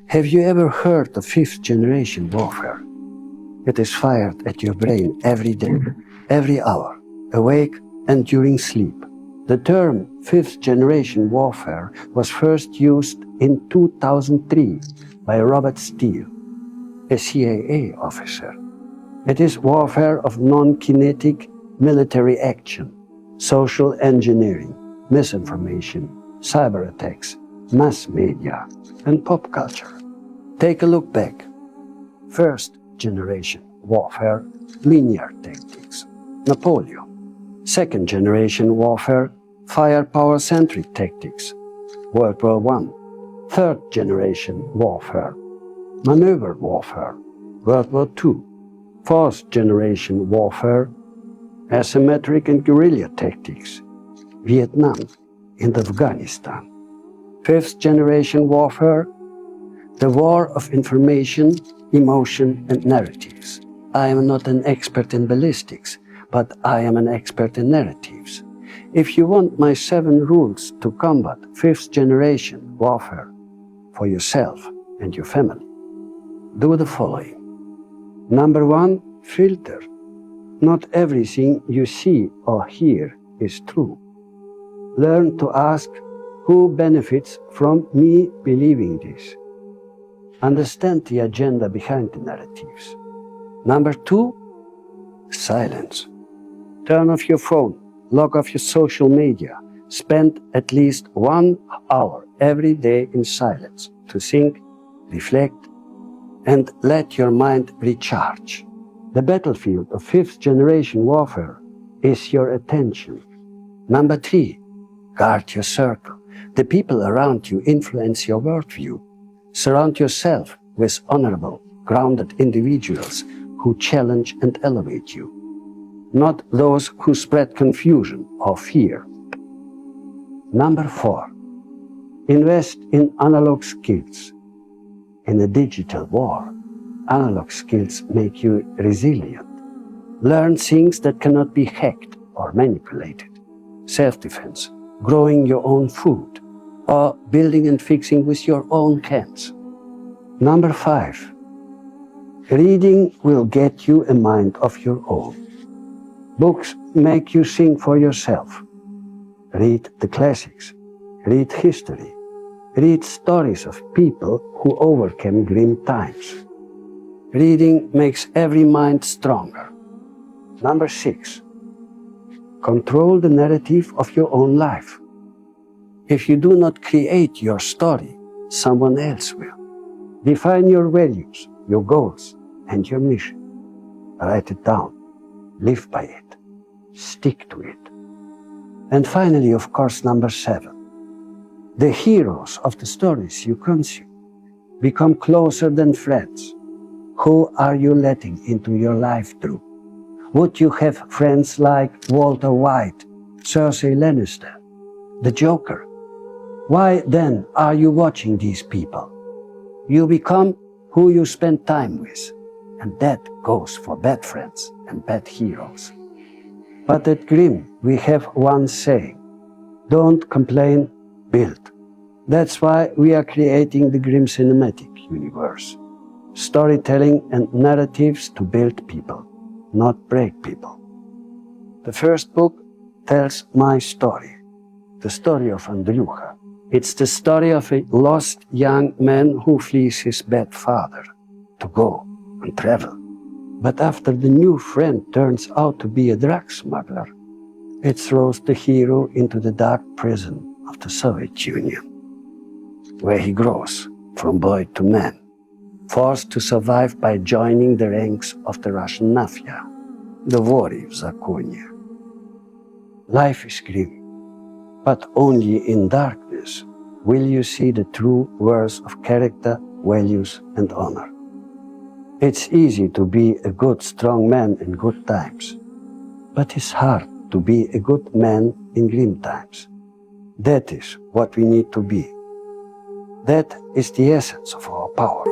Have you ever heard of fifth-generation warfare? It is fired at your brain every day, every hour, awake and during sleep. The term fifth-generation warfare was first used in 2003 by Robert Steele, a CIA officer. It is warfare of non-kinetic military action, social engineering, misinformation, cyber attacks, mass media, and pop culture. Take a look back. First generation warfare, linear tactics, Napoleon. Second generation warfare, firepower-centric tactics, World War I. Third generation warfare, maneuver warfare, World War II. Fourth generation warfare, asymmetric and guerrilla tactics, Vietnam and Afghanistan. Fifth generation warfare, the war of information, emotion and narratives. I am not an expert in ballistics, but I am an expert in narratives. If you want my 7 rules to combat fifth generation warfare for yourself and your family, do the following. Number 1, filter. Not everything you see or hear is true. Learn to ask who benefits from me believing this. Understand the agenda behind the narratives. Number 2, silence. Turn off your phone, log off your social media. Spend at least 1 hour every day in silence to think, reflect, and let your mind recharge. The battlefield of fifth generation warfare is your attention. Number 3, guard your circle. The people around you influence your worldview. Surround yourself with honorable, grounded individuals who challenge and elevate you, not those who spread confusion or fear. Number 4, invest in analog skills. In a digital war, analog skills make you resilient. Learn things that cannot be hacked or manipulated. Self-defense, growing your own food, or building and fixing with your own hands. Number 5, reading will get you a mind of your own. Books make you think for yourself. Read the classics, read history, read stories of people who overcame grim times. Reading makes every mind stronger. Number 6, control the narrative of your own life. If you do not create your story, someone else will. Define your values, your goals, and your mission. Write it down. Live by it. Stick to it. And finally, of course, number 7, the heroes of the stories you consume become closer than friends. Who are you letting into your life through? Would you have friends like Walter White, Cersei Lannister, the Joker? Why then are you watching these people? You become who you spend time with, and that goes for bad friends and bad heroes. But at Grimm, we have one saying: don't complain, build. That's why we are creating the Grimm Cinematic Universe. Storytelling and narratives to build people, not break people. The first book tells my story, the story of Andryucha. It's the story of a lost young man who flees his bad father to go and travel. But after the new friend turns out to be a drug smuggler, it throws the hero into the dark prison of the Soviet Union, where he grows from boy to man, forced to survive by joining the ranks of the Russian mafia, the Vori в законе. Life is grim, but only in darkness will you see the true worth of character, values, and honor. It's easy to be a good, strong man in good times, but it's hard to be a good man in grim times. That is what we need to be. That is the essence of our power.